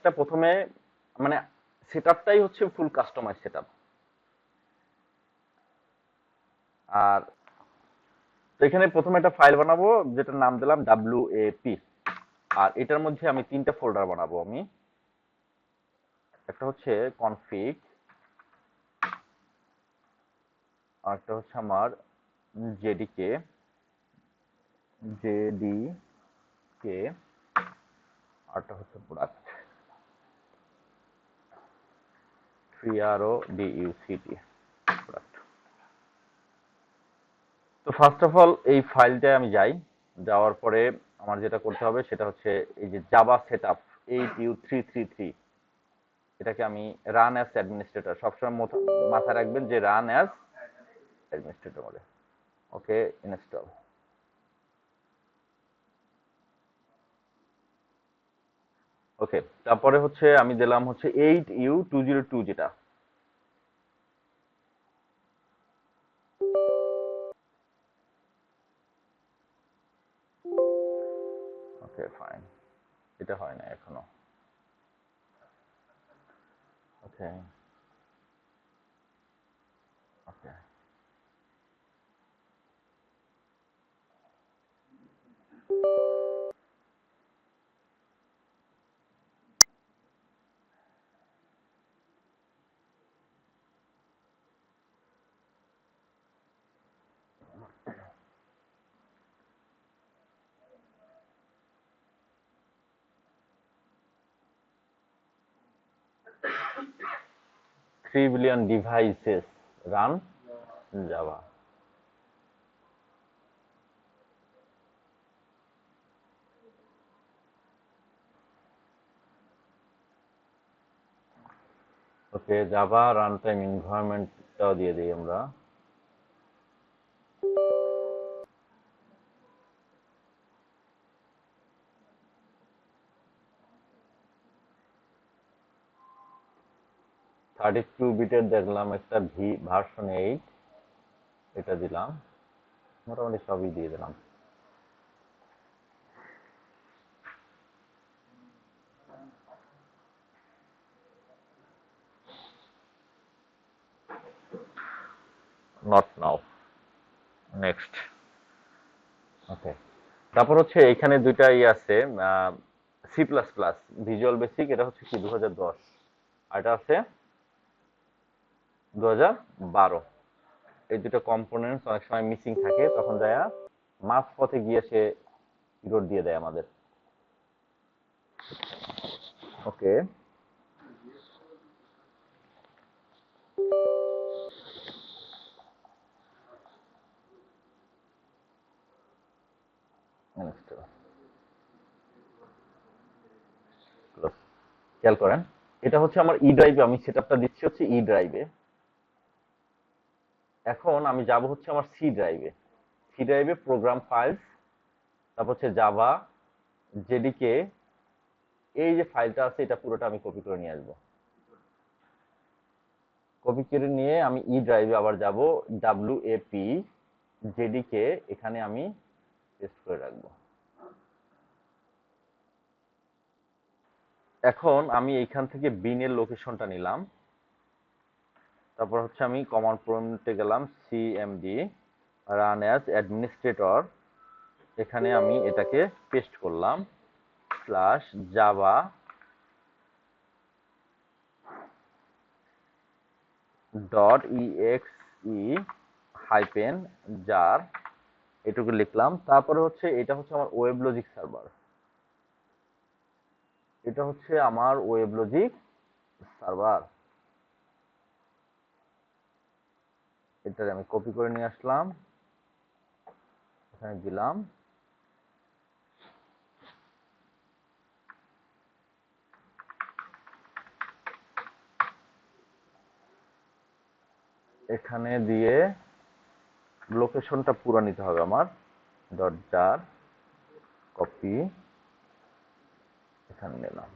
একটা প্রথমে মানে সেটআপটাই হচ্ছে ফুল কাস্টমাইজ সেটআপ। আর তো এখানে প্রথমে একটা ফাইল বানাবো যেটার নাম দিলাম WAP। আর এটার মধ্যে আমি তিনটা ফোল্ডার বানাবো আমি। একটা হচ্ছে কনফিগ, আর একটা হচ্ছে আমার জেডিকে, জেডিকে, আরটা হচ্ছে প্রোডাক্ট, 3RODUCT প্রোডাক্ট। তো ফার্স্ট অফ অল এই ফাইলটায় আমি যাই, যাওয়ার পরে আমার যেটা করতে হবে সেটা হচ্ছে এই যে জাভা সেটআপ 8U333, এটাকে আমি রান অ্যাজ অ্যাডমিনিস্ট্রেটর, সবসময় মাথায় রাখবেন যে রান অ্যাজ অ্যাডমিনিস্ট্রেটর বলে। ওকে, ইনস্টল। ওকে, তারপরে হচ্ছে আমি দিলাম হচ্ছে 8U202 যেটা। ওকে ফাইন, এটা হয় না এখনো। ওকে, ওকে, 3 বিলিয়ন ডিভাইসেস রান জাভা। ওকে, জাভা রান টাইম এনভায়রনমেন্টটাও দিয়ে দিই আমরা। থার্টি টু বিটের দেখলাম একটা ভার্সন 8, এটা দিলাম। মোটামুটি সবই দিয়ে দিলাম। Not now, next. ওকে, তারপর হচ্ছে এখানে দুইটা আছে, C++, ভিজুয়াল বেসিক, এটা হচ্ছে কি 2010, আর এটা আছে 2012। এই দুটো কম্পোনেন্টস অনেক সময় মিসিং থাকে, তখন যায় মাঝ পথে গিয়ে সে ইরোড দিয়ে দেয় আমাদের। ওকে, খেয়াল করেন, এটা হচ্ছে আমার ই ড্রাইভে, আমি সেটআপটা দিচ্ছি হচ্ছে ই ড্রাইভে। এখন আমি যাব হচ্ছে আমার সি ড্রাইভে। সি ড্রাইভে প্রোগ্রাম ফাইলস, তারপর হচ্ছে জাভা, জেডিকে, এই যে ফাইলটা আছে এটা পুরোটা আমি কপি করে নিয়ে আসবো। কপি করে নিয়ে আমি ই ড্রাইভে আবার যাব, WAP, জেডিকে এখানে আমি পেস্ট করে রাখবো। এখন আমি এইখান থেকে বিনের লোকেশনটা নিলাম, তারপর হচ্ছে আমি কমান্ড প্রম্পটে গেলাম, CMD রান অ্যাজ অ্যাডমিনিস্ট্রেটর, এখানে আমি এটাকে পেস্ট করলাম, slash java .exe hyphen jar, এটুকু লিখলাম। তারপরে হচ্ছে এটা হচ্ছে আমার ওয়েব লজিক সার্ভার, এটা হচ্ছে আমার ওয়েব লজিক সার্ভার, এটা আমি কপি করে নিয়ে আসলাম, এখানে দিলাম। এখানে দিয়ে লোকেশনটা পুরো নিতে হবে আমার, .jar কপি, এখানে নিলাম।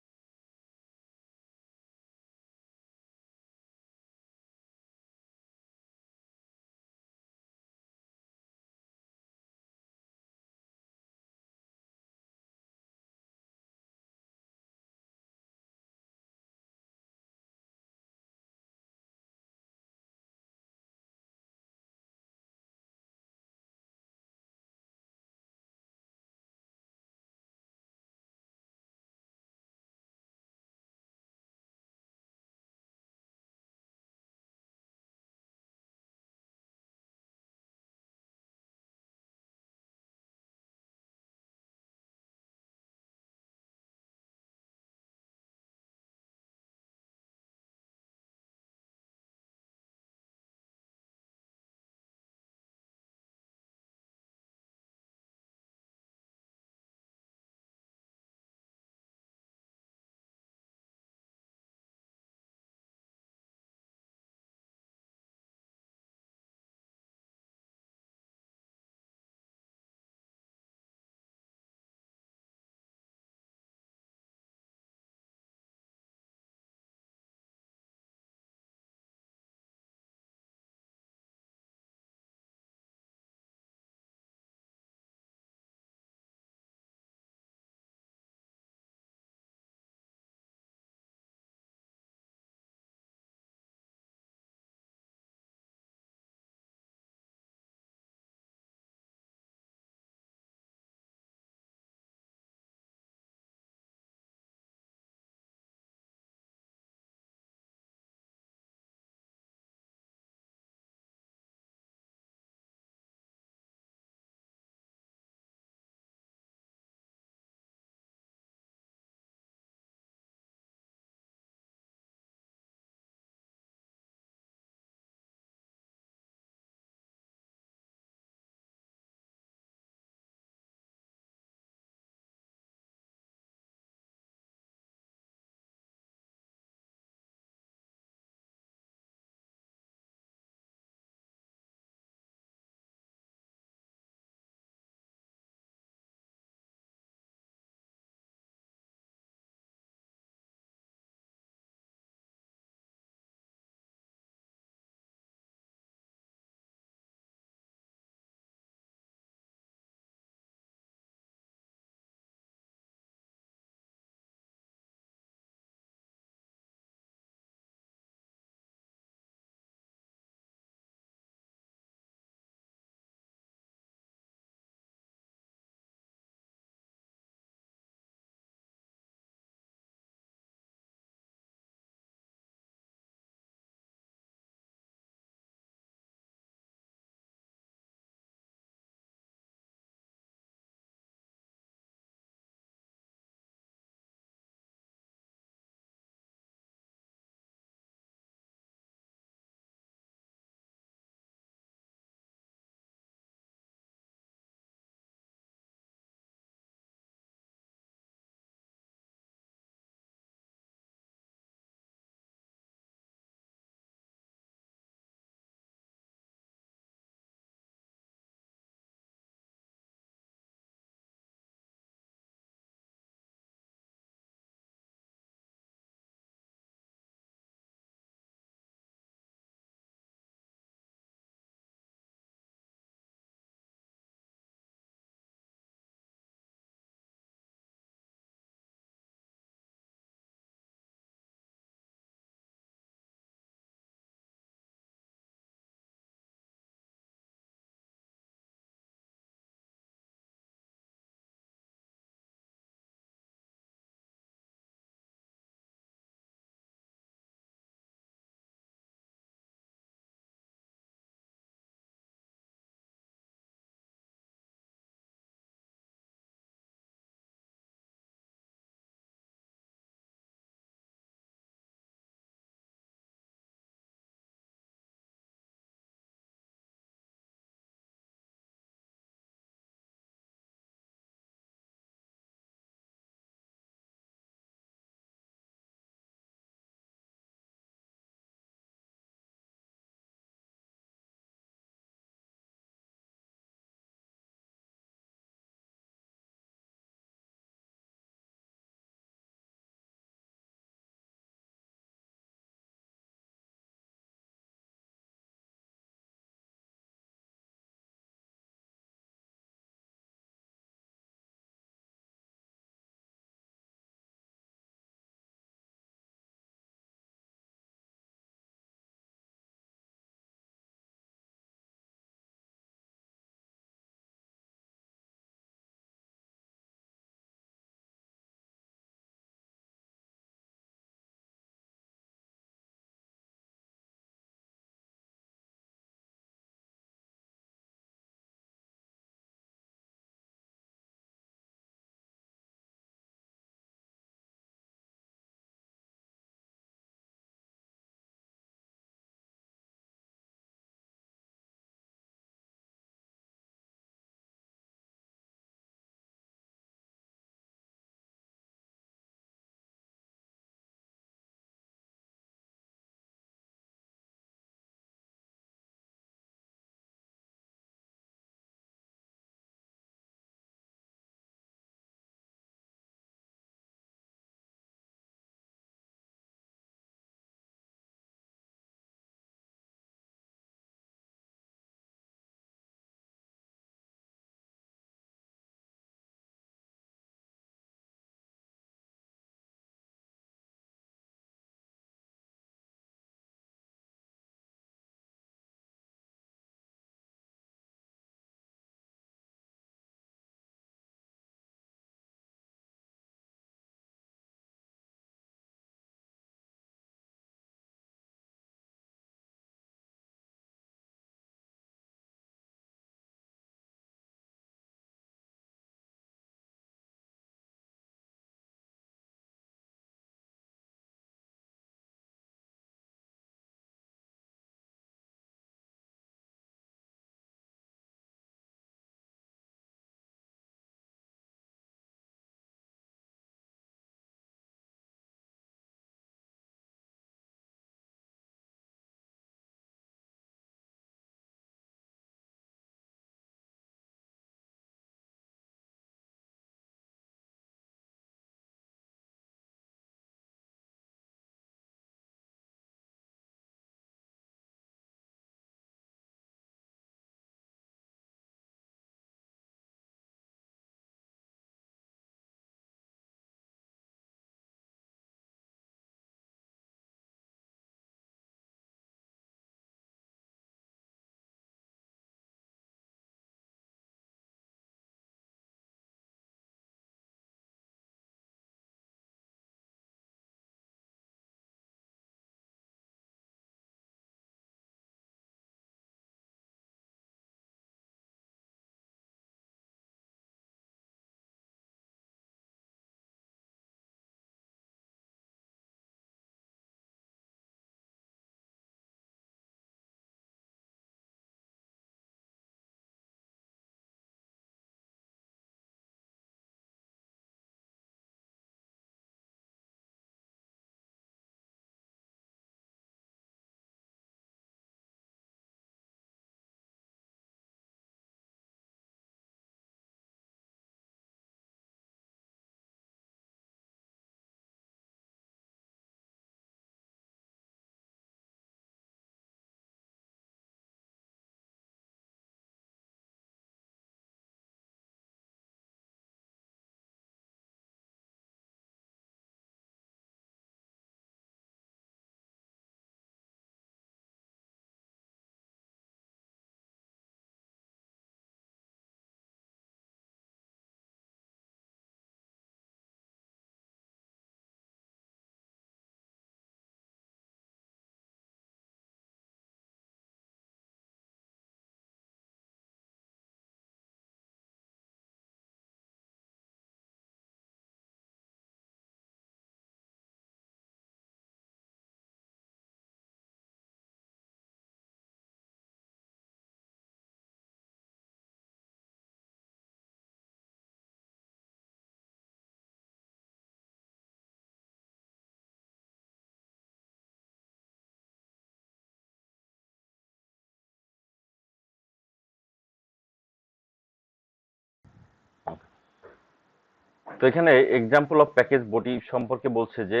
তো এখানে এক্সাম্পল অফ প্যাকেজ বডি সম্পর্কে বলছে যে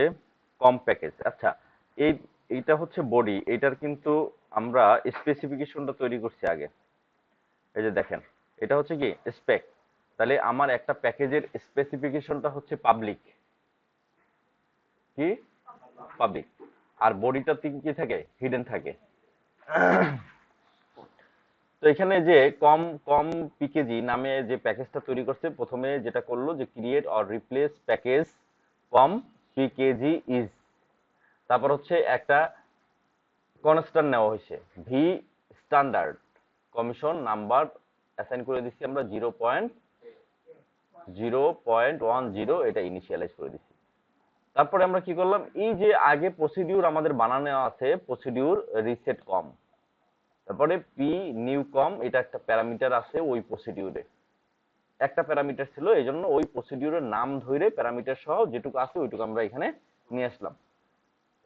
কম প্যাকেজ। আচ্ছা, এই এইটা হচ্ছে বডি, এটার কিন্তু আমরা স্পেসিফিকেশনটা তৈরি করছি আগে। এই যে দেখেন, এটা হচ্ছে কি স্পেক, তাহলে আমার একটা প্যাকেজের স্পেসিফিকেশনটা হচ্ছে পাবলিক, কি পাবলিক, আর বডিটা কি থাকে, হিডেন থাকে। তো এখানে যে কম কম পিকেজি নামে যে প্যাকেজটা তৈরি করছে, প্রথমে যেটা করলো যে create or replace package com PKG is, তারপর হচ্ছে একটা কনস্ট্যান্ট নেওয়া হয়েছে V standard, commission number assign করে দিচ্ছি আমরা 0.10, এটা ইনিশিয়ালাইজ করে দিচ্ছি। তারপরে আমরা কি করলাম, এই যে আগে প্রসিডিউর আমাদের বানানো আছে, প্রসিডিউর রিসেট কম, তারপরে পি নিউ কম, এটা একটা প্যারামিটার আছে ওই প্রসিডিউরে, একটা প্যারামিটার ছিল, এই জন্য ওই প্রসিডিউরের নাম ধরে প্যারামিটার সহ যেটুকু আছে ওইটুকু আমরা এখানে নিয়ে আসলাম।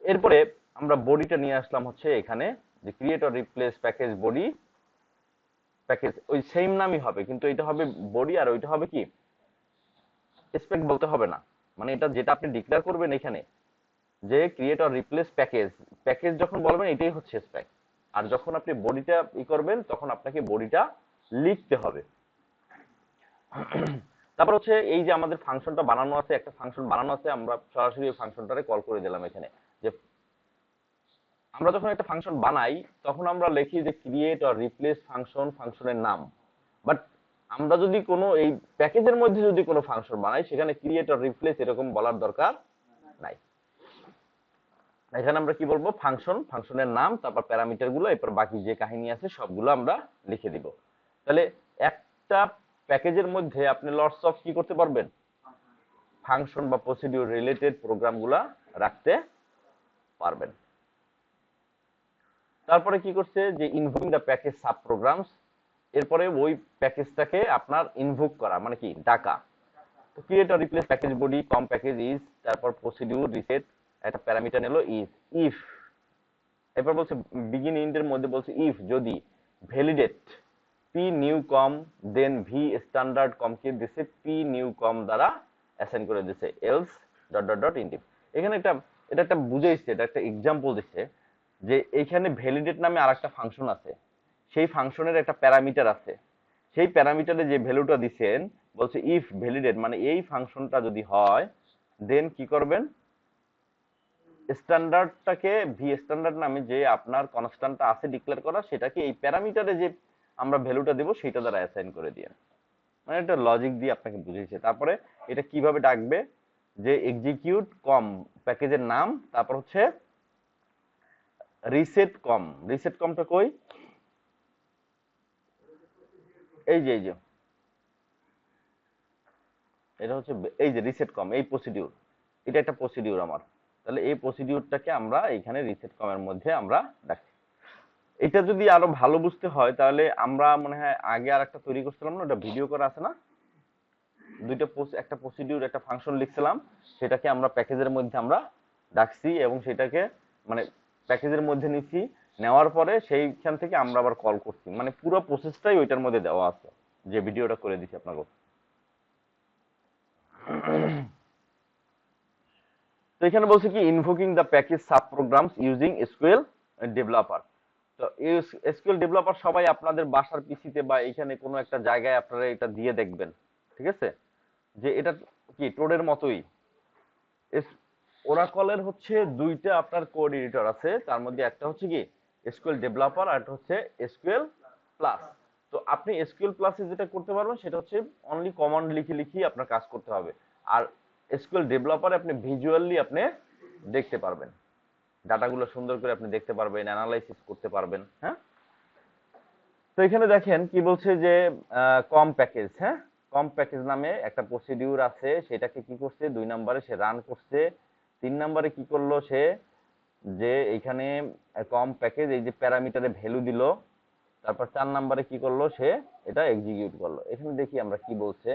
এরপরে আমরা বডিটা নিয়ে আসলাম হচ্ছে এখানে, যে create or replace package body, package ওই সেম নামই হবে, কিন্তু এটা হবে বডি আর ওইটা হবে কি স্পেক বলতে হবে না। মানে এটা যেটা আপনি ডিক্লেয়ার করবেন এখানে, যে create or replace package, package যখন বলবেন এটাই হচ্ছে স্পেক, আর যখন আপনি বডিটা করবেন তখন আপনাকে বডিটা লিখতে হবে। তারপর হচ্ছে এই যে আমাদের ফাংশনটা বানানো আছে, একটা ফাংশন বানানো আছে, আমরা সরাসরি ওই ফাংশনটারে কল করে দিলাম এখানে। যে আমরা যখন একটা ফাংশন বানাই তখন আমরা লিখি যে ক্রিয়েট অর রিপ্লেস ফাংশন, ফাংশনের নাম। বাট আমরা যদি কোনো এই প্যাকেজের মধ্যে যদি কোনো ফাংশন বানাই, সেখানে ক্রিয়েট অর রিপ্লেস এরকম বলার দরকার নাই। এখানে আমরা কি বলবো, ফাংশন, ফাংশনের নাম, তারপর প্যারামিটার গুলো, এরপর বাকি যে কাহিনী আছে সবগুলো আমরা লিখে দিব। তাহলে একটা প্যাকেজের মধ্যে আপনি লটস অফ কি করতে পারবেন, ফাংশন বা প্রসিডিউর রিলেটেড প্রোগ্রামগুলা রাখতে পারবেন। তারপরে কি করছে যে ইনভোকিং দ্য প্যাকেজ সাব প্রোগ্রামস, এরপরে ওই প্যাকেজটাকে আপনার ইনভোক করা মানে কি ডাকা। তো create or replace package body com package is, তারপর প্রসিডিউর রিসেট, একটা প্যারামিটার নিলো ইজ, ইফ, এরপর বলছে বিগিন ইন্ড এর মধ্যে বলছে ইফ যদি ভ্যালিডেট পি নিউ কম দেন ভি স্ট্যান্ডার্ড কম কে দিছে পি নিউ কম দ্বারা অ্যাসাইন করে দিছে, এলস ডট ডট ডট ইন্টিভ। এখানে একটা, এটা একটা বুঝাইছে, এটা একটা এক্সাম্পল দিচ্ছে যে এইখানে ভ্যালিডেট নামে আরেকটা ফাংশন আছে, সেই ফাংশনের একটা প্যারামিটার আছে, সেই প্যারামিটারে যে ভ্যালুটা দিছেন বলছে ইফ ভ্যালিডেট মানে এই ফাংশনটা যদি হয়, দেন কি করবেন, স্ট্যান্ডার্ডটাকে ভি স্ট্যান্ডার্ড নামে যে আপনার কনস্ট্যান্টটা আছে ডিক্লেয়ার করা, সেটাকে এই প্যারামিটারে যে আমরা ভ্যালুটা দেব সেটা দ্বারা অ্যাসাইন করে দিয়ে, মানে এটা লজিক দিয়ে আপনাকে বুঝিয়েছে। তারপরে এটা কিভাবে ডাকবে, যে এক্সিকিউট কম প্যাকেজের নাম, তারপর হচ্ছে রিসেট কম, রিসেট কমটা কই, এই যে এটা হচ্ছে এই যে রিসেট কম, এই প্রসিডিউর, এটা একটা প্রসিডিউর আমার, তাহলে এই প্রসিডিউরটাকে আমরা এখানে রিসেট কমের মধ্যে আমরা রাখি। এটা যদি আরো ভালো বুঝতে হয় তাহলে আমরা মনে হয় আগে আর একটা তৈরি করছিলাম না, ওটা ভিডিও করা আছে না, দুইটা একটা প্রসিডিউর একটা ফাংশন লিখছিলাম, সেটাকে আমরা প্যাকেজের মধ্যে আমরা ডাকছি এবং সেটাকে মানে প্যাকেজের মধ্যে নিচ্ছি, নেওয়ার পরে সেইখান থেকে আমরা আবার কল করছি, মানে পুরো প্রসেসটাই ওইটার মধ্যে দেওয়া আছে, যে ভিডিওটা করে দিচ্ছি আপনাকে। তো এখানে বলছে কি invoking the package subprograms using SQL developer. তো এই এসকিউএল ডেভেলপার সবাই আপনাদের বাসার পিসিতে বা এখানে কোনো একটা জায়গায় আপনারা এটা দিয়ে দেখবেন, ঠিক আছে, যে এটা কি টোডের মতোই। ওরাকলের হচ্ছে দুইটা আপনার কোড এডিটর আছে, তার মধ্যে একটা হচ্ছে কি এসকিউএল ডেভেলপার আর একটা হচ্ছে এসকিউএল প্লাস। তো আপনি এসকিউএল প্লাসে যেটা করতে পারবেন সেটা হচ্ছে অনলি কমান্ড লিখে লিখে আপনার কাজ করতে হবে, আর এসকিউএল ডেভেলপারে আপনি ভিজুয়ালি আপনি দেখতে পারবেন, ডাটাগুলো সুন্দর করে আপনি দেখতে পারবেন, অ্যানালাইসিস করতে পারবেন। হ্যাঁ, তো এখানে দেখেন কি বলছে যে কম প্যাকেজ, হ্যাঁ কম প্যাকেজ নামে একটা প্রসিডিউর আছে, সেটাকে কি করছে 2 নম্বরে সে রান করছে, 3 নম্বরে কি করলো সে, যে এইখানে কম প্যাকেজ এই যে প্যারামিটারে ভ্যালু দিল, তারপর 4 নম্বরে কি করলো সে এটা এক্সিকিউট করলো। এখানে দেখি আমরা কি বলছে,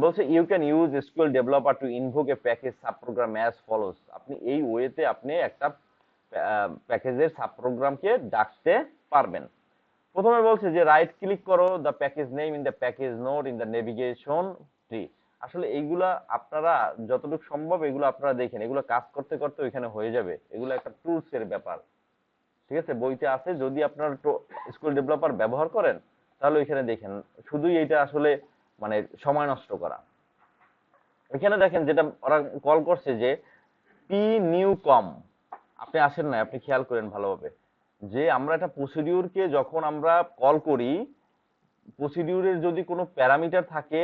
বলছে you can use SQL developer to invoke a package sub program as follows, আপনি এই ওয়েতে আপনি একটা প্যাকেজের সাব প্রোগ্রামকে ডাকতে পারবেন। প্রথমে বলছে যে রাইট ক্লিক করো the package name in the package node in the navigation tree, আসলে এইগুলা আপনারা যতটুকু সম্ভব এগুলো আপনারা দেখেন, এগুলো কাজ করতে করতে ওইখানে হয়ে যাবে, এগুলো একটা টুলস এর ব্যাপার। ঠিক আছে, বইতে আছে, যদি আপনারা স্কুল ডেভেলপার ব্যবহার করেন তাহলে ওইখানে দেখেন। শুধুই এটা আসলে মানে সময় নষ্ট করা। এখানে দেখেন যেটা ওরা কল করছে যে পি নিউ কম, আপনি আসেন না, আপনি খেয়াল করেন ভালোভাবে যে আমরা একটা প্রসিডিউরকে যখন আমরা কল করি, প্রসিডিউরের যদি কোনো প্যারামিটার থাকে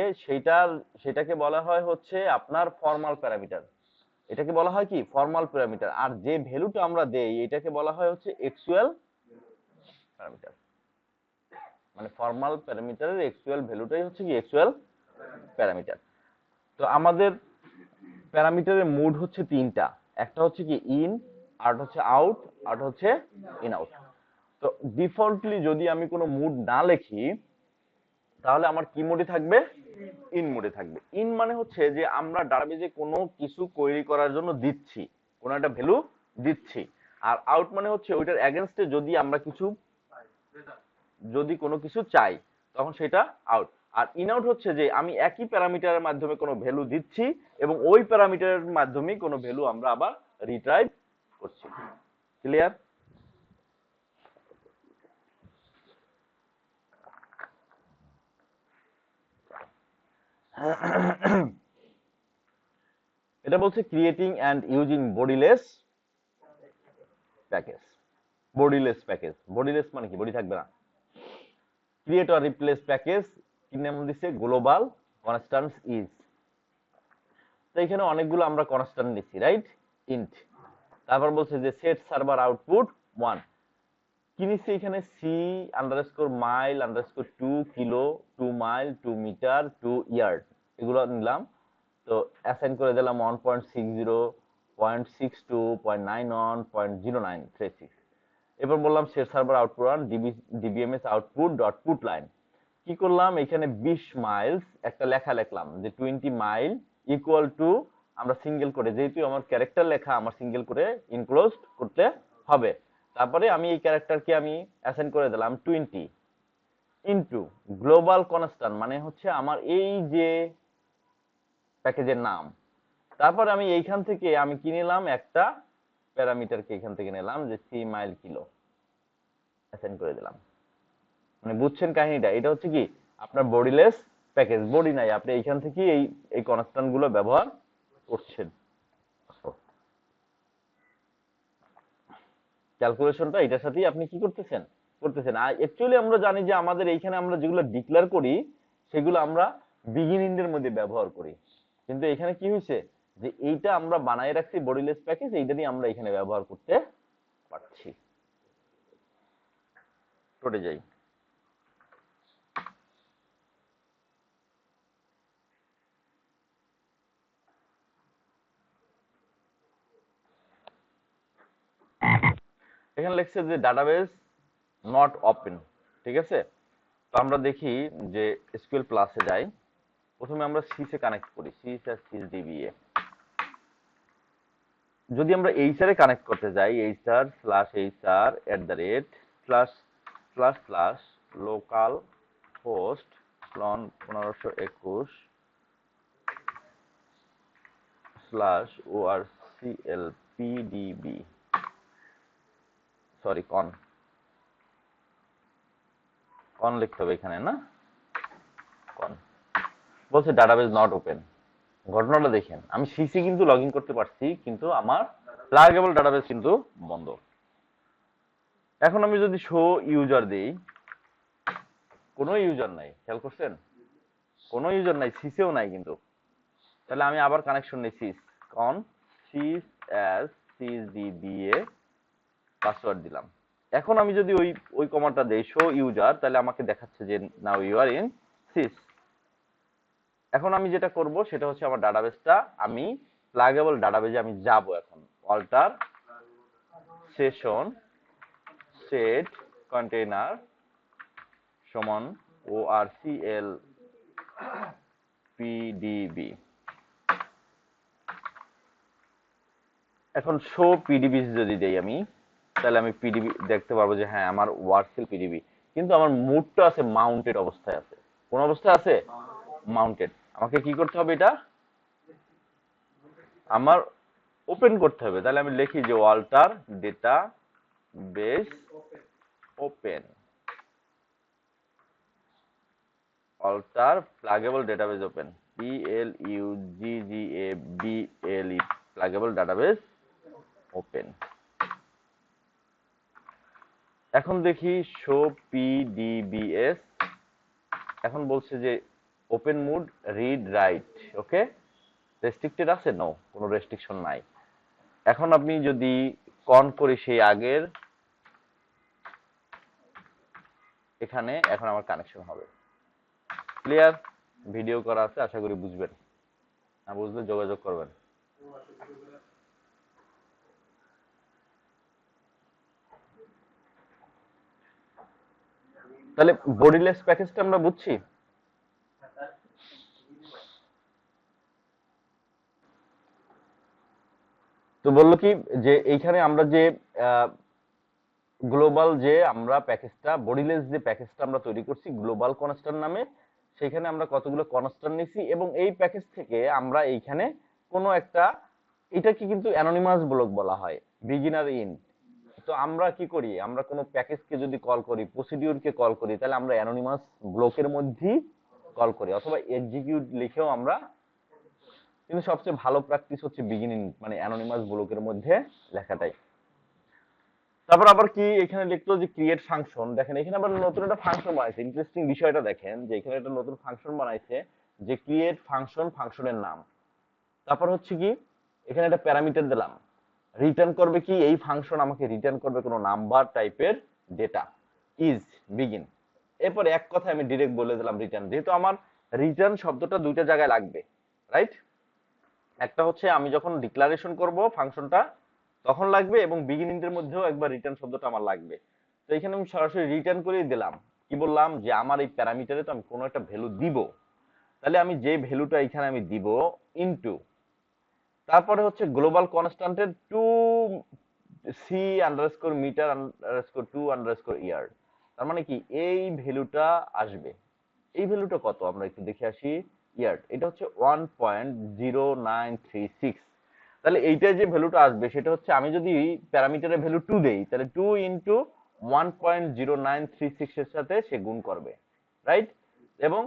সেটাকে বলা হয় হচ্ছে আপনার ফর্মাল প্যারামিটার। এটাকে বলা হয় কি ফর্মাল প্যারামিটার। আর যে ভ্যালুটা আমরা দেই এটাকে বলা হয় হচ্ছে অ্যাকচুয়াল প্যারামিটার। মানে ফর্মাল প্যারামিটারের অ্যাকচুয়াল ভ্যালুটাই হচ্ছে কি অ্যাকচুয়াল প্যারামিটার। তো আমাদের প্যারামিটারের মোড হচ্ছে তিনটা, একটা হচ্ছে কি ইন, আর হচ্ছে আউট, আর হচ্ছে ইন আউট। তো ডিফল্টলি যদি আমি কোনো মুড না লিখি তাহলে আমার কি মোডে থাকবে, ইন মোডে থাকবে। ইন মানে হচ্ছে যে আমরা ডাটাবেজে কোনো কিছু কোয়েরি করার জন্য দিচ্ছি, কোনো একটা ভ্যালু দিচ্ছি। আর আউট মানে হচ্ছে ওইটার এগেনস্টে যদি কোনো কিছু চাই তখন সেটা আউট। আর ইন আউট হচ্ছে যে আমি একই প্যারামিটারের মাধ্যমে কোনো ভ্যালু দিচ্ছি এবং ওই প্যারামিটারের মাধ্যমে কোনো ভ্যালু আমরা আবার রিট্রাইভ করছি। ক্লিয়ার? এটা বলছে creating and using bodiless package. Bodiless package, bodiless মানে কি, বডি থাকবে না। ক্রিয়েট অর রিপ্লেস প্যাকেজ, কি নাম দিছে, গ্লোবাল কনস্ট্যান্টস ইজ। তো এখানে অনেকগুলো আমরা কনস্ট্যান্ট নিচ্ছি, রাইট, ইন্ট। তারপর বলছে যে সেট সার্ভার আউটপুট 1, কি নিচ্ছি এখানে, C underscore mile underscore 2 kilo, 2 mile, 2 metre, 2 yard, এগুলো নিলাম। তো অ্যাসাইন করে দিলাম 1.60, 0.62, 0.91, 0.0936। এরপর বললাম set server output 1 DBMS output dot put line. কি করলাম এখানে 20 মাইলস একটা লেখা লিখলাম যে 20 মাইল ইকুয়াল টু, আমরা সিঙ্গেল করে, যেহেতু আমার ক্যারেক্টার লেখা আমার সিঙ্গেল করে ইনক্লোজ করতে হবে। তারপরে আমি এই ক্যারেক্টারকে আমি অ্যাসাইন করে দিলাম 20 ইনটু গ্লোবাল কনস্ট্যান্ট, মানে হচ্ছে আমার এই যে প্যাকেজের নাম। তারপর আমি এইখান থেকে আমি কি নিলাম, একটা প্যারামিটারকে এখান থেকে নিলাম যে সি মাইল কিলো, অ্যাসাইন করে দিলাম। মানে বুঝছেন কাহিনীটা, এটা হচ্ছে কি আপনার বডিলেস প্যাকেজ, বডি নাই, আপনি এইখান থেকে এই এই কনস্ট্যান্ট গুলো ব্যবহার করছেন। ক্যালকুলেশনটা এটার সাথেই আপনি কি করতেছেন, করতেছেন। আর অ্যাকচুয়ালি আমরা জানি যে আমাদের এইখানে আমরা যেগুলো ডিক্লেয়ার করি সেগুলো আমরা বিগিনিং এর মধ্যে ব্যবহার করি, কিন্তু এখানে কি হয়েছে যে এইটা আমরা বানায় রাখছি বডিলেস প্যাকেজ, এইটা নিয়ে আমরা এখানে ব্যবহার করতে পারছি। টোটে যাই। এখানে লেখছে যে ডাটাবেস নট ওপেন, ঠিক আছে। তো আমরা দেখি যে এসকিউএল প্লাসে যাই, প্রথমে আমরা সিসে কানেক্ট করি, সিস আর সিস ডিবিএ। যদি আমরা এইচআর এ কানেক্ট করতে যাই, HR slash HR at the rate slash slash slash local host colon 1521 slash ORCL PDB, sorry con con লিখতে হবে এখানে না, কন। বলছে ডাটাবেস নট ওপেন। ঘটনাটা দেখেন, আমি সিসি কিন্তু লগ ইন করতে পারছি কিন্তু আমার প্লাগেবল ডাটাবেস কিন্তু বন্ধ। এখন আমি যদি শো ইউজার দিই, কোনো ইউজার নাই, খেয়াল করছেন, কোনো ইউজার নাই, সিসেও নাই কিন্তু। তাহলে আমি আবার কানেকশন নেই, সিস কন সিস অ্যাজ সিস দিয়ে পাসওয়ার্ড দিলাম। এখন আমি যদি ওই ওই কমান্ডটা দেই শো ইউজার, তাহলে আমাকে দেখাচ্ছে যে now you are in SYS. এখন আমি যেটা করব সেটা হচ্ছে আমার ডাটাবেসটা, আমি প্লাগেবল ডাটাবেজে আমি যাব। এখন অল্টার সেশন সেট কন্টেইনার সমান ORCL PDB। এখন শো পিডিবি যদি দেই আমি, তাহলে আমি পিডিবি দেখতে পারবো যে হ্যাঁ আমার ওয়ার্সেল পিডিবি, কিন্তু আমার মুডটা আছে মাউন্টেড অবস্থায় আছে। কোন অবস্থায় আছে, মাউন্টেড। আমাকে কি করতে হবে, এটা আমার ওপেন করতে হবে। তাহলে আমি লিখি যে Walter data base open, Walter pluggable database open, PLUGGABLE pluggable database open. এখন দেখি শো PDBS, এখন বলছে যে ওপেন মোড রিড রাইট, ওকে রেস্ট্রিক্টেড আছে? নো, কোনো রেস্ট্রিকশন নাই। এখন আপনি যদি কন করি সেই আগের, এখানে এখন আমার কানেকশন হবে। ক্লিয়ার? ভিডিও করা আছে, আশা করি বুঝবেন, না বুঝলে যোগাযোগ করবেন। তাহলে বডিলেস প্যাকেজটা আমরা বুঝছি। তো বললো কি যে এইখানে আমরা যে গ্লোবাল যে আমরা প্যাকেজটা, বডিলেস যে প্যাকেজটা আমরা তৈরি করছি গ্লোবাল কনস্ট্যান্ট নামে, সেখানে আমরা কতগুলো কনস্ট্যান্ট নিছি এবং এই প্যাকেজ থেকে আমরা এইখানে কোনো একটা, এটাকে কিন্তু অ্যানোনিমাস ব্লক বলা হয়, বিগিনার ইন। তো আমরা কি করি, আমরা কোনো প্যাকেজকে যদি কল করি, প্রসিডিউরকে কল করি, তাহলে আমরা অ্যানোনিমাস ব্লকের মধ্যেই কল করি, অথবা এক্সিকিউট লিখেও আমরা, কিন্তু সবচেয়ে ভালো প্র্যাকটিস হচ্ছে বিগিনিং মানে অ্যানোনিমাস ব্লকের মধ্যে লেখাটাই। তারপর আবার কি এখানে লিখলো যে ক্রিয়েট ফাংশন, দেখেন এখানে আবার নতুন একটা ফাংশন বানাইছে। ইন্টারেস্টিং বিষয়টা দেখেন যে এখানে একটা নতুন ফাংশন বানাইছে যে ক্রিয়েট ফাংশন, ফাংশনের নাম। তারপর হচ্ছে কি এখানে একটা প্যারামিটার দিলাম, রিটার্ন করবে কি, এই ফাংশন আমাকে রিটার্ন করবে কোনো নাম্বার টাইপের ডেটা, ইজ বিগিন। এরপর এক কথা আমি ডিরেক্ট বলে দিলাম রিটার্ন, যেহেতু আমার রিটার্ন শব্দটা দুইটা জায়গায় লাগবে, রাইট? একটা হচ্ছে আমি যখন ডিক্লারেশন করব ফাংশনটা তখন লাগবে, এবং বিগিনিং এর মধ্যেও একবার রিটার্ন শব্দটা আমার লাগবে। তো এখানে আমি সরাসরি রিটার্ন করেই দিলাম, কি বললাম যে আমার এই প্যারামিটারে তো আমি কোনো একটা ভ্যালু দিব, তাহলে আমি যে ভ্যালুটা এখানে আমি দিব ইনটু, তারপরে হচ্ছে গ্লোবাল কনস্ট্যান্টের to c underscore meter underscore two underscore year, তার মানে কি এই ভ্যালুটা আসবে। এই ভ্যালুটা কত আমরা একটু দেখে আসি। ইয়ার, এটা হচ্ছে 1.0936। তাহলে এইটা যে ভ্যালুটা আসবে সেটা হচ্ছে, আমি যদি প্যারামিটারের ভ্যালু 2 দেই, তাহলে 2 ইনটু 1.0936 এর সাথে সে গুণ করবে, রাইট? এবং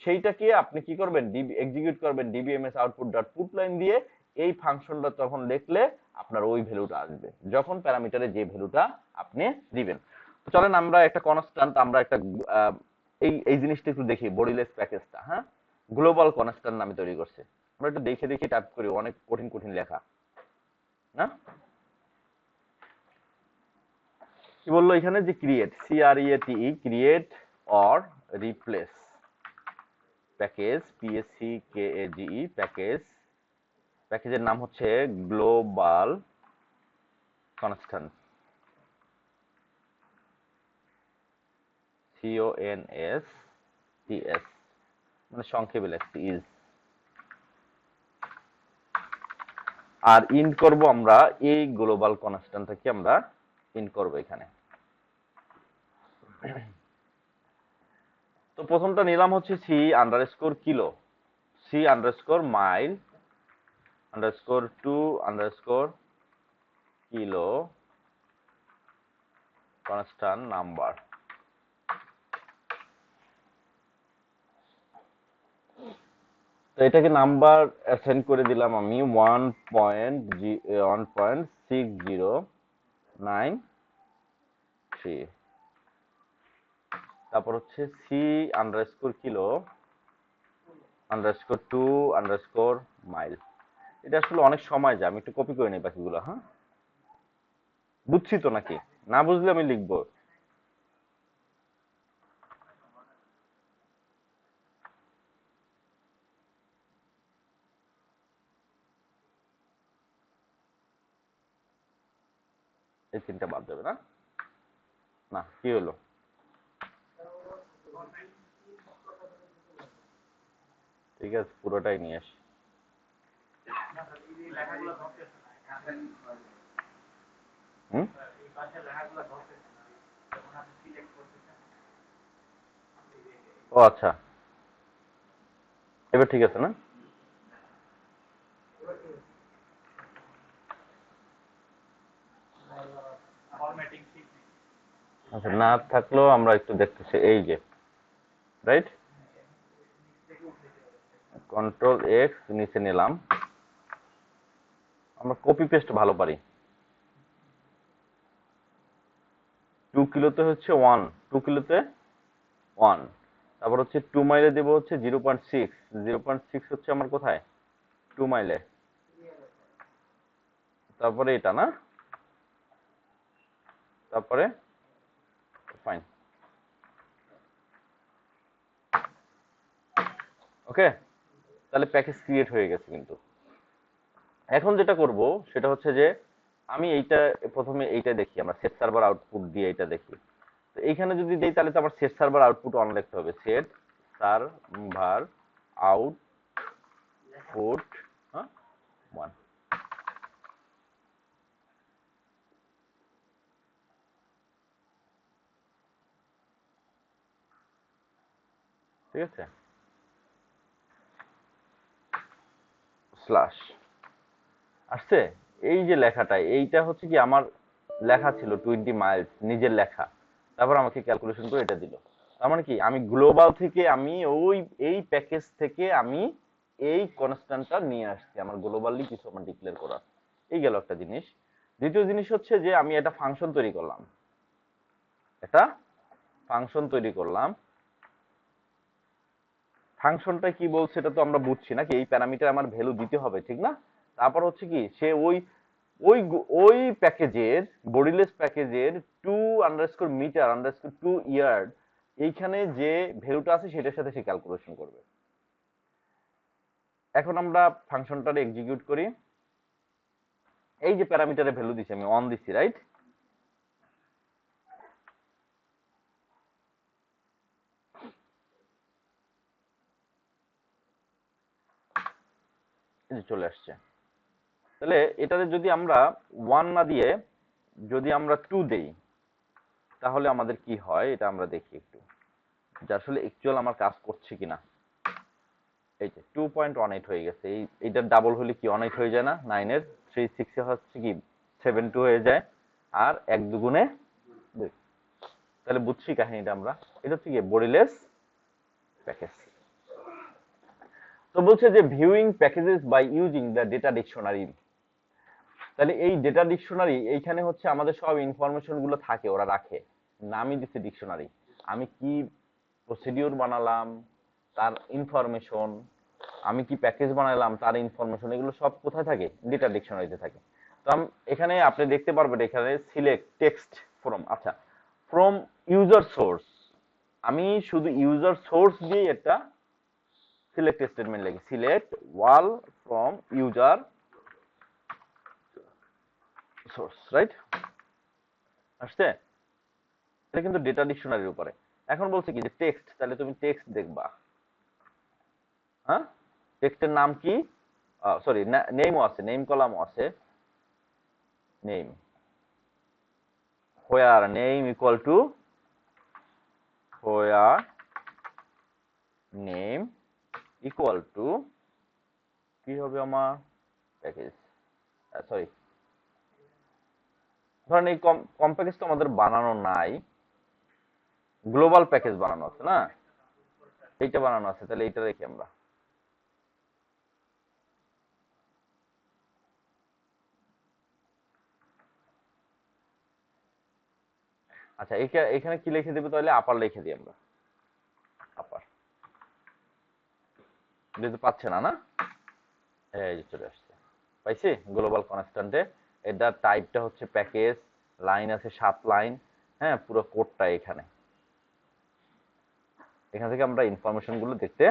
সেইটাকে আপনি কি করবেন, এক্সিকিউট করবেন DBMS output dot put line দিয়ে। এই ফাংশনটা তখন লিখলে আপনার ওই ভ্যালুটা আসবে যখন প্যারামিটারে যে ভ্যালুটা আপনি দিবেন। তো চলেন আমরা একটা কনস্ট্যান্ট, আমরা একটা এই এই জিনিসটা একটু দেখি, বডিলেস প্যাকেজটা, হ্যাঁ, গ্লোবাল কনস্ট্যান্ট নামে তৈরি করছে। আমরা একটু দেখে দেখে টাইপ করি, অনেক কঠিন কঠিন লেখা না। কি বললো এখানে যে create, CREATE, create or replace package, PSCKAGE package, প্যাকেজের নাম হচ্ছে গ্লোবাল কনস্ট্যান্ট, CONSTS, মানে সংক্ষেপে লেখছি ইজ। আর ইন্ট করব আমরা এই গ্লোবাল কনস্ট্যান্টটাকে আমরা ইন্ট করব এখানে। তো প্রথমটা নিলাম হচ্ছে C underscore kilo, C underscore mile underscore two underscore kilo constant number. তো এটাকে নাম্বার অ্যাসাইন করে দিলাম আমি 1.6093। তারপর হচ্ছে C underscore kilo underscore two underscore mile. এটা আসলে অনেক সময় যায়, আমি একটু কপি করে নিই বাকিগুলো। হ্যাঁ, বুঝছি তো নাকি? না বুঝলে আমি লিখবো। এই তিনটা বাদ যাবে না? না, কি হলো? ঠিক আছে, পুরোটাই নিয়ে আসি। হুম, ও আচ্ছা, এবার ঠিক আছে না? আচ্ছা, না থাকলেও আমরা একটু দেখতেছি, এই যে রাইট, কন্ট্রোল এক্স নিচে নিলাম, আমরা কপি পেস্ট ভালো পারি। 2 কিলোতে হচ্ছে 1, 2 কিলোতে 1, তারপর হচ্ছে 2 মাইলে দেব হচ্ছে 0.6, 0.6 হচ্ছে আমার কোথায়, 2 মাইলে, তারপরে এটা না, তারপরে ফাইন, ওকে, তাহলে প্যাকেজ ক্রিয়েট হয়ে গেছে। কিন্তু এখন যেটা করব সেটা হচ্ছে যে আমি এইটা প্রথমে এইটা দেখি, আমরা সেট সার্ভার আউটপুট দিয়ে এটা দেখি। তো এইখানে যদি দেই তাহলে তো আমার সেট সার্ভার আউটপুট অন লিখতে হবে, সেট সার্ভার আউটপুট 1, ঠিক আছে, স্ল্যাশ আসছে। এই যে লেখাটা, এইটা হচ্ছে কি আমার লেখা ছিল 20 মাইলস, নিজের লেখা, তারপর আমাকে ক্যালকুলেশন করে এটা দিল। তার মানে কি আমি গ্লোবাল থেকে আমি ওই এই প্যাকেজ থেকে আমি এই কনস্ট্যান্টটা নিয়ে আসছি, আমার গ্লোবালি কিছু আমার ডিক্লেয়ার করা। এই গেল একটা জিনিস। দ্বিতীয় জিনিস হচ্ছে যে আমি একটা ফাংশন তৈরি করলাম, একটা ফাংশন তৈরি করলাম। ফাংশনটা কি বলছে এটা তো আমরা বুঝছি নাকি, এই প্যারামিটার আমার ভ্যালু দিতে হবে, ঠিক না? তারপর হচ্ছে কি সে ওই ওই ওই প্যাকেজের, বডিলেস প্যাকেজের 2_মিটার_2 ইয়ার্ড এইখানে যে ভ্যালুটা আছে সেটার সাথে সে ক্যালকুলেশন করবে। এখন আমরা ফাংশনটা এক্সিকিউট করি। এই যে প্যারামিটারের ভ্যালু দিছি আমি 1 দিছি, রাইট? এই যে চলে আসছে। তাহলে এটাতে যদি আমরা 1 না দিয়ে যদি আমরা 2 দেই তাহলে আমাদের কি হয় এটা আমরা দেখি একটু, যে আসলে অ্যাকচুয়াল আমার কাজ করছে কিনা। এই যে 2.18 হয়ে গেছে, এইটার ডাবল হলে কি 18 হয়ে যায় না? 9 এর 3 6 এ হচ্ছে কি 72 হয়ে যায়, আর 1 দুগুণে 2। তাহলে বুঝছি কাহিনীটা আমরা, এটা হচ্ছে কি বডিলেস প্যাকেজ। তো বলছে যে viewing packages by using the data dictionary. তাহলে এই ডেটা ডিকশনারি এইখানে হচ্ছে আমাদের সব ইনফরমেশন গুলো থাকে, ওরা রাখে, নামই দিচ্ছে ডিকশনারি। আমি কি প্রসিডিউর বানালাম তার ইনফরমেশন, আমি কি প্যাকেজ বানালাম তার ইনফরমেশন, এগুলো সব কোথায় থাকে? ডেটা ডিকশনারিতে থাকে। তো এখানে আপনি দেখতে পারবেন এখানে সিলেক্ট টেক্সট ফ্রম, আচ্ছা ফ্রম ইউজার সোর্স, আমি শুধু ইউজার সোর্স দিয়ে একটা সিলেক্ট স্টেটমেন্ট লিখি, select wall from user source, right? আসছে? এটা কিন্তু ডেটা ডিকশনারির উপরে। এখন বলছে কি যে টেক্সট, তাহলে তুমি টেক্সট দেখবা, হ্যাঁ? টেক্সটের নাম কি? সরি, নেমও আছে, নেম কলামও আছে, name, where name equal to where name equal to কি হবে আমার প্যাকেজ, সরি ধরেন এই কম প্যাকেজ তো আমাদের বানানো নাই, গ্লোবাল প্যাকেজ বানানো আছে না, এইটা বানানো আছে, তাহলে এইটা রেখে আমরা আচ্ছা এখানে কি লিখে দেবো তাহলে? আপার লিখে দিই আমরা, আপার, যেহেতু পাচ্ছে না, না এই যে চলে আসছে, পাইছি গ্লোবাল কনস্ট্যান্টে। এটা টাইপটা হচ্ছে প্যাকেজ, লাইন আছে 7 লাইন, হ্যাঁ পুরো কোডটা এখানে, এখান থেকে আমরা ইনফরমেশন গুলো দেখতে।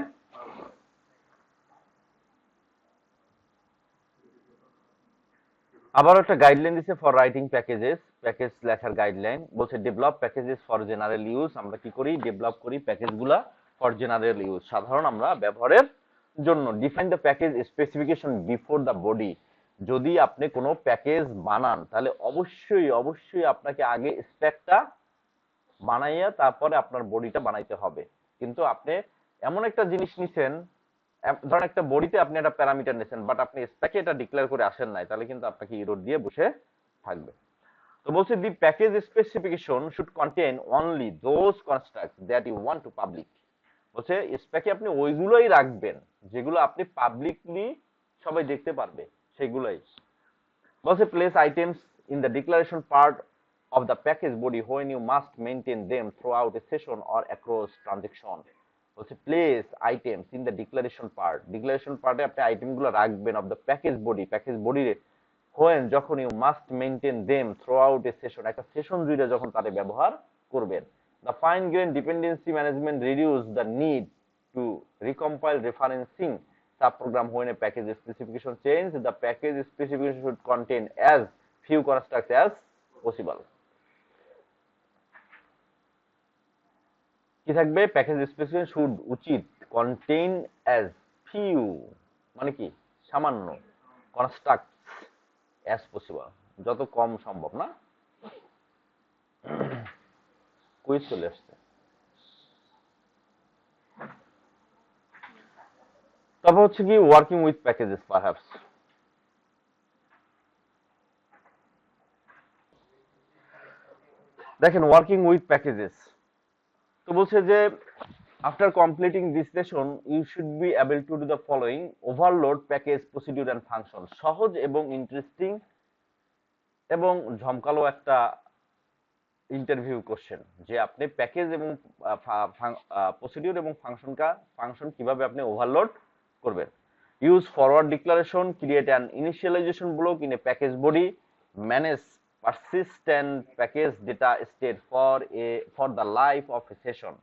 আবার একটা গাইডলাইন দিছে ফর রাইটিং প্যাকেজেস, প্যাকেজ লেখার গাইডলাইন বলছে develop packages for general use. আমরা কি করি? ডেভেলপ করি প্যাকেজগুলা ফর জেনারেল ইউজ, সাধারণ আমরা ব্যবহারের জন্য। Define the package specification before the body. যদি আপনি কোনো প্যাকেজ বানান তাহলে অবশ্যই অবশ্যই আপনাকে আগে স্ট্যাকটা বানাইয়া তারপরে আপনার বডিটা বানাইতে হবে। কিন্তু আপনি এমন একটা জিনিস নিছেন ধরেন একটা বডিতে আপনি একটা প্যারামিটার নিয়েছেন, বাট আপনি স্প্যাকে এটা ডিক্লেয়ার করে আসেন নাই, তাহলে কিন্তু আপনাকে ইরর দিয়ে বসে থাকবে। তো বলছে the package specification should contain only those constructs that you want to public. বলছে স্প্যাকে আপনি ওইগুলোই রাখবেন যেগুলো আপনি পাবলিকলি সবাই দেখতে পারবে, সেগুলোই। বলছে place items in the declaration part of the package body when you must maintain them throughout a session or across transaction. বলছে place items in the declaration part, declaration পার্টে আপনি আইটেমগুলো রাখবেন of the package body, package বডির when যখন you must maintain them throughout a session, একটা session জুড়ে যখন তাদের ব্যবহার করবেন। The fine grain dependency management reduce the need to recompile referencing subprogram when a package specification change, the package specification should contain as few constructs as possible. কি থাকবে? Package specification should উচিত contain as few মানে কি সামান্য, কনস্ট্রাক্টস as possible যত কম সম্ভব, না? Quiz চলে আসছে। তারপর হচ্ছে কি ওয়ার্কিং উইথ প্যাকেজেস পারহ্যাপস। দেখেন ওয়ার্কিং উইথ প্যাকেজেস, তো বলছে যে after completing this session you should be able to do the following: overload package procedure and function। সহজ এবং ইন্টারেস্টিং এবং ঝমকালো একটা ইন্টারভিউ কোশ্চেন, যে আপনি প্যাকেজ এবং প্রসিডিউর এবং ফাংশন কিভাবে আপনি ওভারলোড করবেন। Use forward declaration, create an initialization block in a package body, manage persistent package data state for the life of a session.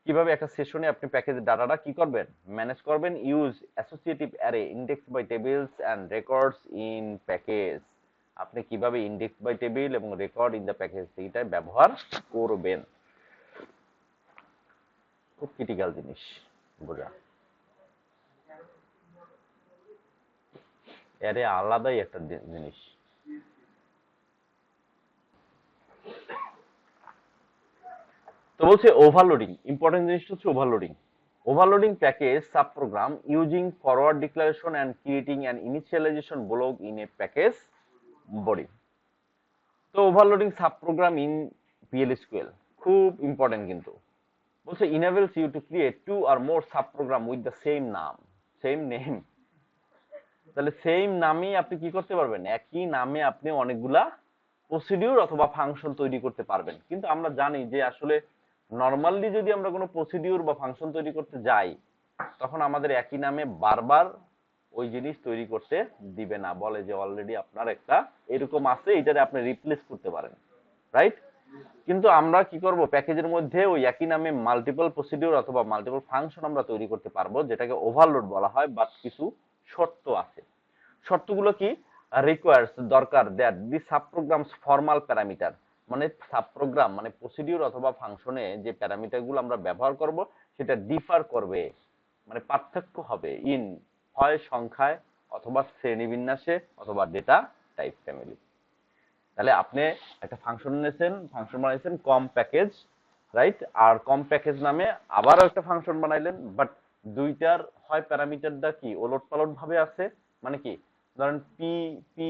কিভাবে একটা সেশনে আপনি প্যাকেজের ডাটাটা কি করবেন, ম্যানেজ করবেন। Use associative array, index by tables and records in package, আপনি কিভাবে ইন্ডেক্স বাই টেবিল এবং রেকর্ড ইন দ্য প্যাকেজ এইটা ব্যবহার করবেন। খুব ক্রিটিক্যাল জিনিস বোঝা, অ্যারে আলাদাই একটা জিনিস। তো বলছে ওভারলোডিং, ইম্পর্টেন্ট জিনিসটা হচ্ছে overloading. Overloading package subprogram using forward declaration and creating an initialization block in a package body. তো ওভারলোডিং সাবপ্রোগ্রাম ইন PL/SQL খুব ইম্পর্টেন্ট, কিন্তু বলছে enables you to create two or more subprogram with the same name। তাহলে same নামেই আপনি কি করতে পারবেন, একই নামে আপনি অনেকগুলা প্রসিডিউর অথবা ফাংশন তৈরি করতে পারবেন। কিন্তু আমরা জানি যে আসলে নর্মালি যদি আমরা কোনো প্রসিডিউর বা ফাংশন তৈরি করতে যাই, তখন আমাদের একই নামে বারবার ওই জিনিস তৈরি করতে দিবে না, বলে যে অলরেডি আপনার একটা এরকম আছে, এটারে আপনি রিপ্লেস করতে পারেন, রাইট? কিন্তু আমরা কি করব, প্যাকেজের মধ্যে ওই একই নামে মাল্টিপল প্রসিডিউর অথবা মাল্টিপল ফাংশন আমরা তৈরি করতে পারবো, যেটাকে ওভারলোড বলা হয়। বাট কিছু শর্ত আছে। শর্তগুলো কি? রিকোয়ার্স দরকার দ্যাট দি সাবপ্রোগ্রামস ফর্মাল প্যারামিটার, মানে সাবপ্রোগ্রাম মানে প্রসিডিউর অথবা ফাংশনে যে প্যারামিটারগুলো আমরা ব্যবহার করব সেটা ডিফার করবে, মানে পার্থক্য হবে ইন, হয় সংখ্যায় অথবা শ্রেণীবিন্যাসে অথবা ডেটা টাইপ ফ্যামিলি। তাহলে আপনি একটা ফাংশন নিয়েছেন, ফাংশন বানাইছেন কম প্যাকেজ, রাইট? আর কম প্যাকেজ নামে আবারও একটা ফাংশন বানাইলেন, বাট দুইটার হয় প্যারামিটারটা কি ওলট পালট ভাবে আছে, মানে কি ধরেন পি পি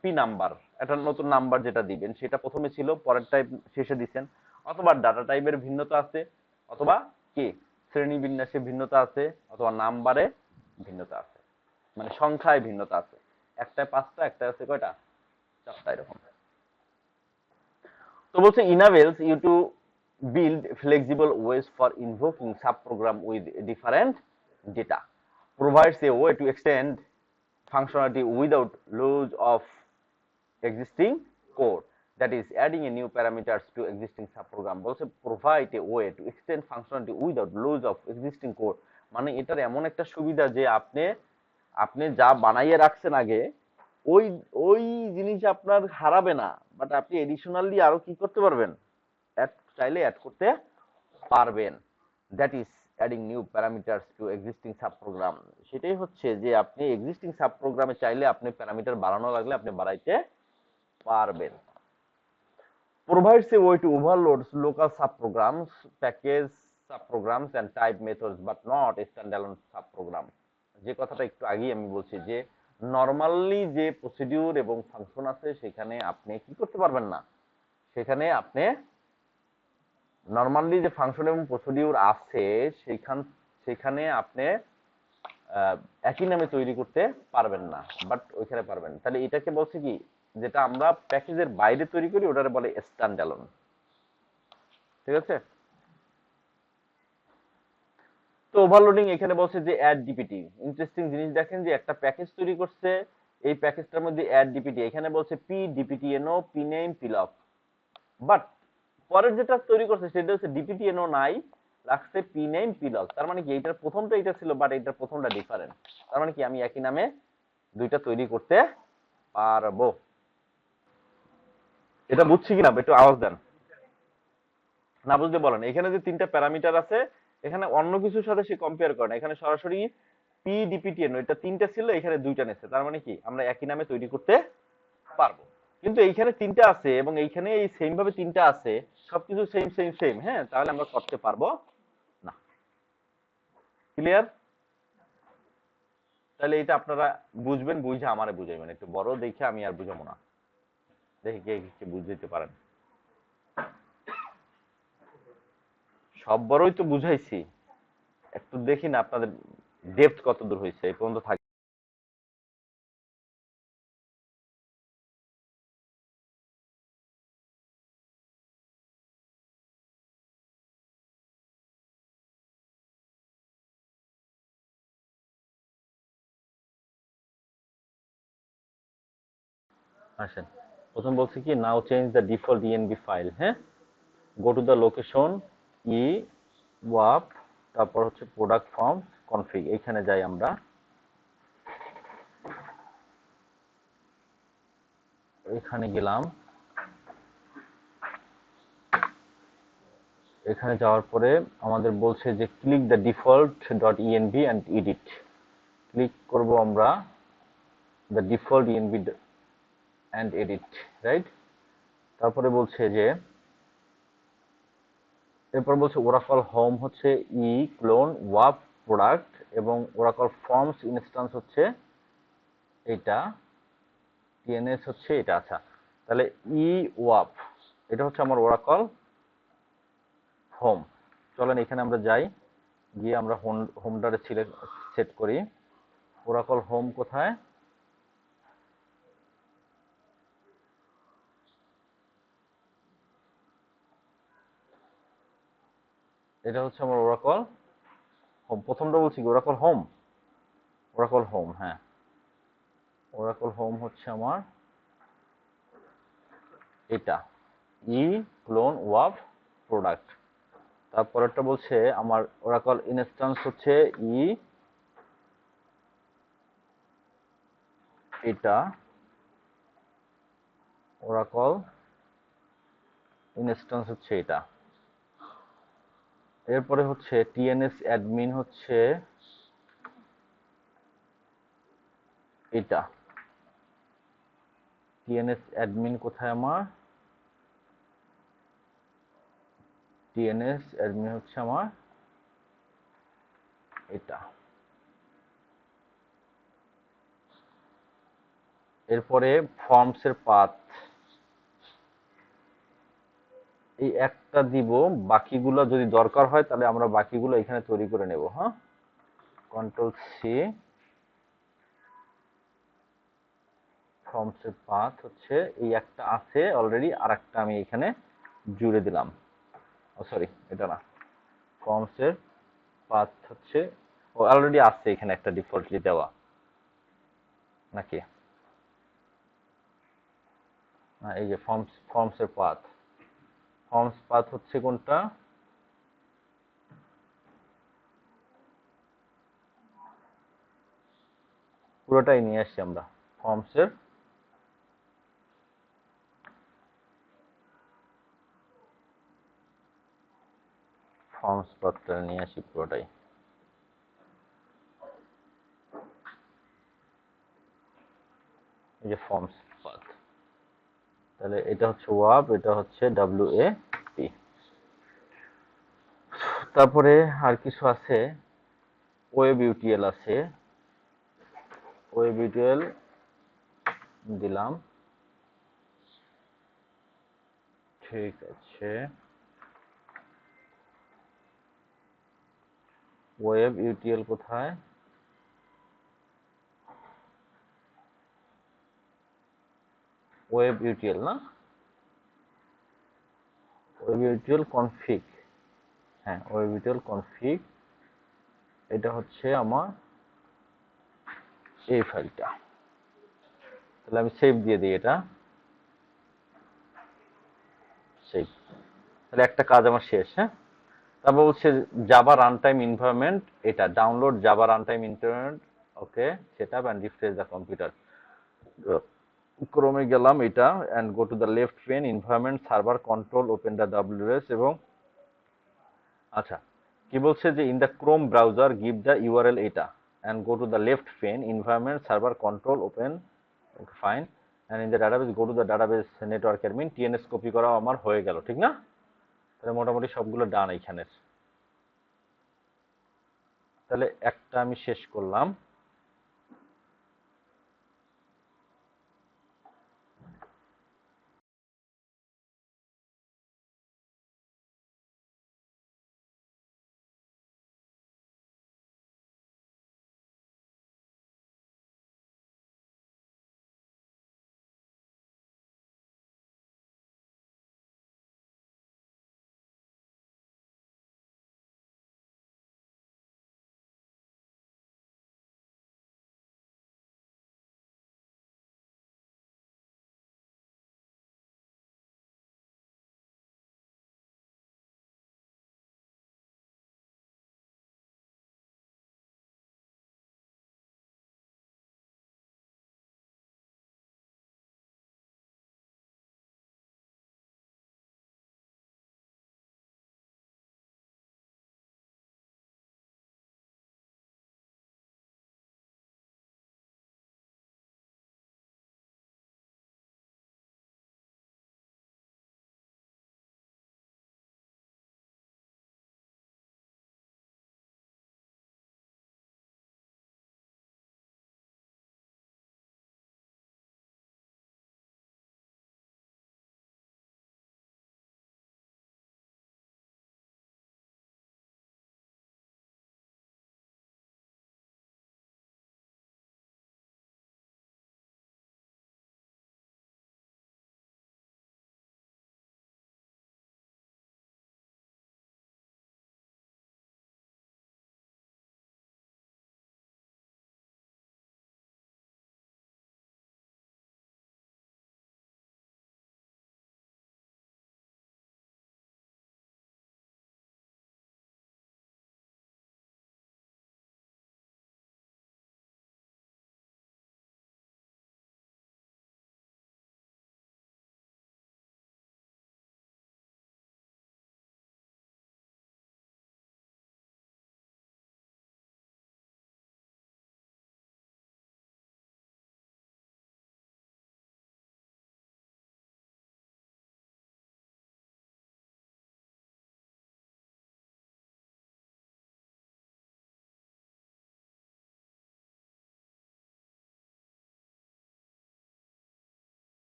পি নাম্বার, একটা নতুন নাম্বার যেটা দিবেন সেটা প্রথমে ছিল, পরের টাইপ শেষে দিচ্ছেন, অথবা ডাটা টাইপের ভিন্নতা আছে, অথবা কি শ্রেণী বিন্যাসে ভিন্নতা আছে, অথবা নাম্বারে ভিন্নতা আছে, মানে সংখ্যায় ভিন্নতা আছে। একটায় 5টা, একটা আছে কয়টা, 4টা এরকম। তো বলছে enables you to build flexible ways for invoking subprogram with different data, provides a way to extend functionality without loss of existing code, that is adding a new parameters to existing subprogram। বলছে provide a way to extend functionality without loss of existing code, মানে এটার এমন একটা সুবিধা যে আপনি আপনি যা বানাইয়ে রাখছেন আগে ওই ওই জিনিস আপনার হারাবে না, বাট আপনি এডিশনালি আরো কি করতে পারবেন, অ্যাড চাইলে অ্যাড করতে পারবেন। That is adding new parameters to existing sub program, সেটাই হচ্ছে যে আপনি এক্সিস্টিং সাব প্রোগ্রামে চাইলে আপনি প্যারামিটার বাড়ানো লাগলে আপনি বাড়াইতে পারবেন। provides a way to overload local subprograms, package sub programs and type methods but not standalone sub program. যে কথাটা একটু আগেই আমি বলছি যে নরমালি যে প্রসিডিউর এবং ফাংশন আছে সেখানে আপনি কি করতে পারবেন না, সেখানে আপনি নরমালি যে ফাংশন এবং প্রসিডিউর আছে সেখানে আপনি একই নামে তৈরি করতে পারবেন না, বাট ওইখানে পারবেন। তাহলে এটাকে বলছে কি, যেটা আমরা প্যাকেজের বাইরে তৈরি করি ওটারে বলে স্ট্যান্ডঅ্যালোন। ঠিক আছে? তো ওভারলোডিং এখানে বলছে যে অ্যাড ডিপিটি। ইন্টারেস্টিং জিনিস দেখেন যে একটা প্যাকেজ তৈরি করছে, এই প্যাকেজটার মধ্যে অ্যাড ডিপিটি, এখানে বলছে পি ডিপিটিএনও পি নেম পিলক, বাট পরের যেটা তৈরি করছে সেটা হচ্ছে ডিপিটিএনও নাই, রাখছে পি নেম পিলক। তার মানে কি এইটার প্রথমটা এটা ছিল, বাট এইটার প্রথমটা ডিফারেন্ট। তার মানে কি আমি একই নামে দুইটা তৈরি করতে পারবো। এটা বুঝছি কিনা একটু আওয়াজ দেন, না বুঝতে বলেন। এখানে যে তিনটা প্যারামিটার আছে, এখানে অন্য কিছুর সাথে সে কম্পেয়ার করে না, এখানে সরাসরি পি ডিপিটিএন এটা তিনটা ছিল, এখানে দুইটা নিচ্ছে। তার মানে কি আমরা একই নামে তৈরি করতে পারবো। কিন্তু এইখানে তিনটা আছে এবং এইখানে এই সেম ভাবে তিনটা আছে, সবকিছু সেম সেম সেম, হ্যাঁ, তাহলে আমরা করতে পারবো না। ক্লিয়ার? তাহলে এটা আপনারা বুঝবেন, বুঝে আমারে বুঝাইবেন। একটু বড় দেখে আমি আর বুঝাবো না, দেখি কে কে বুঝতে পারেন। সব বড়ই তো বুঝাইছি, একটু দেখি না আপনাদের ডেপথ কত দূর হয়েছে এই পর্যন্ত থাকি। আসেন, প্রথম বলছি কি, now change the default ENB file. হ্যাঁ, go to the location E ওয়াপ, তারপর হচ্ছে প্রোডাক্ট ফর্ম কনফিগ, এইখানে যাই আমরা। এখানে গেলাম, এখানে যাওয়ার পরে আমাদের বলছে যে click the default dot ENB and edit. Click করব আমরা the default ENB and edit, right? তারপরে বলছে যে, এরপর বলছে ওরাকল হোম হচ্ছে ই ক্লোন ওয়াপ প্রোডাক্ট এবং ওরাকল ফর্মস ইনস্ট্যান্স হচ্ছে এটা, টিএনএস হচ্ছে এটা। আচ্ছা, তাহলে ই ওয়াপ এটা হচ্ছে আমার ওরাকল হোম। চলেন এখানে আমরা যাই, গিয়ে আমরা হোমটারে সেট করি। ওরাকল হোম কোথায়? এটা হচ্ছে আমার ওরাকল হোম। প্রথমটা বলছি কি ওরাকল হোম, ওরাকল হোম, হ্যাঁ, ওরাকল হোম হচ্ছে আমার এটা, ই ক্লোন ওয়াপ প্রোডাক্ট। তারপরেরটা বলছে আমার ওরাকল ইনস্ট্যান্স হচ্ছে ই এটা, ওরাকল ইনস্ট্যান্স হচ্ছে এটা। এরপরে হচ্ছে টিএনএস অ্যাডমিন হচ্ছে এটা, টিএনএস অ্যাডমিন কোথায় আমার? টিএনএস অ্যাডমিন হচ্ছে আমার এটা। এরপরে ফর্মস এর পাথ, এই একটা দিব, বাকিগুলো যদি দরকার হয় তাহলে আমরা বাকিগুলো এখানে তৈরি করে নেব। হ্যাঁ, কন্ট্রোল সি, ফর্মস এর পাথ হচ্ছে এই একটা আছে অলরেডি, আর একটা আমি এখানে জুড়ে দিলাম। ও সরি, এটা না, ফর্মস এর পাথ হচ্ছে ও অলরেডি আছে এখানে একটা ডিফল্টলি দেওয়া, নাকি না? এই যে ফর্মস এর পাথ, ফর্মস পাথ হচ্ছে কোনটা? পুরোটাই নিয়ে আসছি আমরা ফর্মস এর, ফর্মস পাথটা নিয়ে আসি পুরোটাই। এই যে ফর্মস পাথ, তাহলে এটা হচ্ছে ওয়াব, এটা হচ্ছে ডাব্লিউ এ পি। তারপরে আর কিছু আছে, ওয়েব ইউটিএল আছে, ওয়েব ইউটিএল দিলাম, ঠিক আছে। ওয়েব ইউটিএল কোথায়? ওয়েব ইউটিএল না, ওয়েব ইউটিএল কনফিগ, হ্যাঁ ওয়েব ইউটিএল কনফিগ, এটা হচ্ছে আমার এই ফাইলটা। তাহলে আমি সেভ দিয়ে দিই, এটা সেভ। তাহলে একটা কাজ আমার শেষ। হ্যাঁ, তারপর হচ্ছে জাভা রান টাইম এনভায়রনমেন্ট, এটা download Java run time environment, okay, setup and refresh the computer. ক্রোমে গেলাম এটা, and go to the left pane environment server control, open the WS, এবং আচ্ছা কি বলছে যে in the Chrome browser give the URL এটা, and go to the left pane environment server control, open, okay fine, and in the database go to the database network admin, TNS copy করাও আমার হয়ে গেল, ঠিক না? তাহলে মোটামুটি সবগুলো ডান এইখানের। তাহলে একটা আমি শেষ করলাম।